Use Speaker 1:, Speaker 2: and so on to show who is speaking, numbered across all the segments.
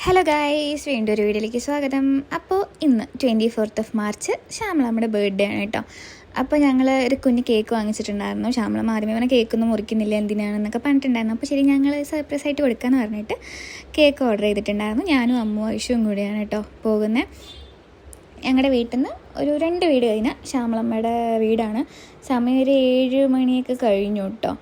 Speaker 1: Hello guys, വീണ്ടും ഒരു വീഡിയോയിലേക്ക് സ്വാഗതം. അപ്പോൾ ഇന്ന് 24th മാർച്ച് ശ്യാമളമ്മയുടെ ബർത്ത്ഡേ ആണ് കേട്ടോ. അപ്പോൾ ഞങ്ങൾ ഒരു കുഞ്ഞ് കേക്ക് വാങ്ങിച്ചിട്ടുണ്ടായിരുന്നു. ശ്യാമളമ്മ ആദ്യമേ പറഞ്ഞാൽ കേക്കൊന്നും മുറിക്കുന്നില്ല എന്തിനാണെന്നൊക്കെ പറഞ്ഞിട്ടുണ്ടായിരുന്നു. അപ്പോൾ ശരി, ഞങ്ങൾ സർപ്രൈസ് ആയിട്ട് കൊടുക്കാമെന്ന് പറഞ്ഞിട്ട് കേക്ക് ഓർഡർ ചെയ്തിട്ടുണ്ടായിരുന്നു. ഞാനും അമ്മും ഐഷുവും കൂടിയാണ് കേട്ടോ പോകുന്നത്. ഞങ്ങളുടെ വീട്ടിൽ നിന്ന് ഒരു 2 വീട് കഴിഞ്ഞാൽ ശ്യാമളമ്മയുടെ വീടാണ്. സമയം ഒരു 7 മണിയൊക്കെ കഴിഞ്ഞു കേട്ടോ.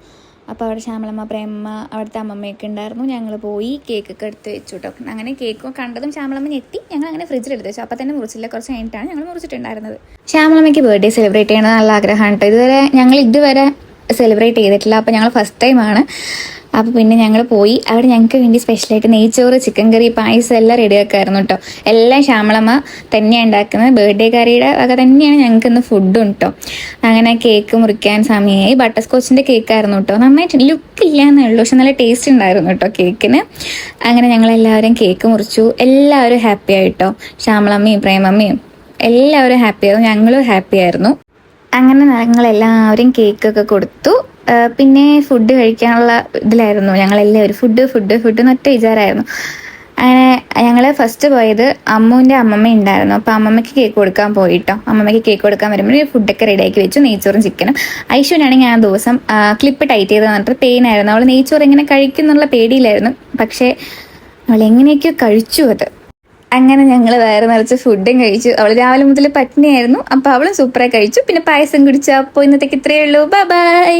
Speaker 1: അപ്പോൾ അവിടെ ശ്യാമളമ്മ, പ്രേമ, അവിടുത്തെ അമ്മമ്മയൊക്കെ ഉണ്ടായിരുന്നു. ഞങ്ങൾ പോയി കേക്കൊക്കെ എടുത്ത് വെച്ചു കേട്ടോ. അങ്ങനെ കേക്ക് കണ്ടതും ശ്യാമളമ്മ ഞെട്ടി. ഞങ്ങൾ അങ്ങനെ ഫ്രിഡ്ജിലെടുത്ത് വെച്ചു. അപ്പോൾ തന്നെ മുറിച്ചില്ല, കുറച്ച് കഴിഞ്ഞിട്ടാണ് ഞങ്ങൾ മുറിച്ചിട്ടുണ്ടായിരുന്നത്. ശ്യാമളമ്മയ്ക്ക് ബർത്ത്ഡേ സെലിബ്രേറ്റ് ചെയ്യണമെന്ന് നല്ല ആഗ്രഹമാണ് കേട്ടോ. ഞങ്ങൾ ഇതുവരെ സെലിബ്രേറ്റ് ചെയ്തിട്ടില്ല. അപ്പോൾ ഞങ്ങൾ ഫസ്റ്റ് ടൈമാണ്. അപ്പോൾ പിന്നെ ഞങ്ങൾ പോയി അവിടെ ഞങ്ങൾക്ക് വേണ്ടി സ്പെഷ്യലായിട്ട് നെയ്ച്ചോറ്, ചിക്കൻ കറി, പായസം എല്ലാം റെഡിയാക്കായിരുന്നു കേട്ടോ. എല്ലാം ശ്യാമളമ്മ തന്നെയാണ് ഉണ്ടാക്കുന്നത്. ബർത്ത്ഡേ കറിയുടെ വക തന്നെയാണ് ഞങ്ങൾക്ക് ഇന്ന് ഫുഡും കേട്ടോ. അങ്ങനെ കേക്ക് മുറിക്കാൻ സമയമായി. ബട്ടർ സ്കോച്ചിൻ്റെ കേക്കായിരുന്നു കേട്ടോ. നന്നായിട്ട് ലുക്കില്ല എന്നേ ഉള്ളൂ, പക്ഷെ നല്ല ടേസ്റ്റ് ഉണ്ടായിരുന്നു കേട്ടോ കേക്കിന്. അങ്ങനെ ഞങ്ങളെല്ലാവരും കേക്ക് മുറിച്ചു. എല്ലാവരും ഹാപ്പി ആയിട്ടോ. ശ്യാമളമ്മയും പ്രേമമ്മയും എല്ലാവരും ഹാപ്പിയായിരുന്നു, ഞങ്ങളും ഹാപ്പി ആയിരുന്നു. അങ്ങനെ ഞങ്ങളെല്ലാവരും കേക്കൊക്കെ കൊടുത്തു. പിന്നെ ഫുഡ് കഴിക്കാനുള്ള ഇതിലായിരുന്നു ഞങ്ങളെല്ലാവരും. ഫുഡ് എന്നൊറ്റ വിചാരമായിരുന്നു. അങ്ങനെ ഞങ്ങൾ ഫസ്റ്റ് പോയത് അമ്മുവിൻ്റെ അമ്മമ്മ ഉണ്ടായിരുന്നു. അപ്പോൾ അമ്മമ്മയ്ക്ക് കേക്ക് കൊടുക്കാൻ പോയിട്ടോ. അമ്മമ്മയ്ക്ക് കേക്ക് കൊടുക്കാൻ വരുമ്പോൾ ഫുഡൊക്കെ റെഡിയാക്കി വെച്ചു, നെയ്ച്ചോറും ചിക്കനും. ഐശ്വര്യാണെങ്കിൽ ആ ദിവസം ക്ലിപ്പ് ടൈറ്റ് ചെയ്ത് പറഞ്ഞിട്ട് പെയിനായിരുന്നു. അവൾ നെയ്ച്ചോറ് എങ്ങനെ കഴിക്കുന്നുള്ള പേടിയിലായിരുന്നു. പക്ഷേ അവൾ എങ്ങനെയൊക്കെയോ കഴിച്ചു അത്. അങ്ങനെ ഞങ്ങൾ വയറ് നിറച്ച് ഫുഡും കഴിച്ചു. അവൾ രാവിലെ മുതൽ പട്ടിണിയായിരുന്നു. അപ്പോൾ അവളും സൂപ്പറായി കഴിച്ചു. പിന്നെ പായസം കുടിച്ചു. അപ്പോൾ ഇന്നത്തേക്ക് ഇത്രയേ ഉള്ളൂ. ബൈ.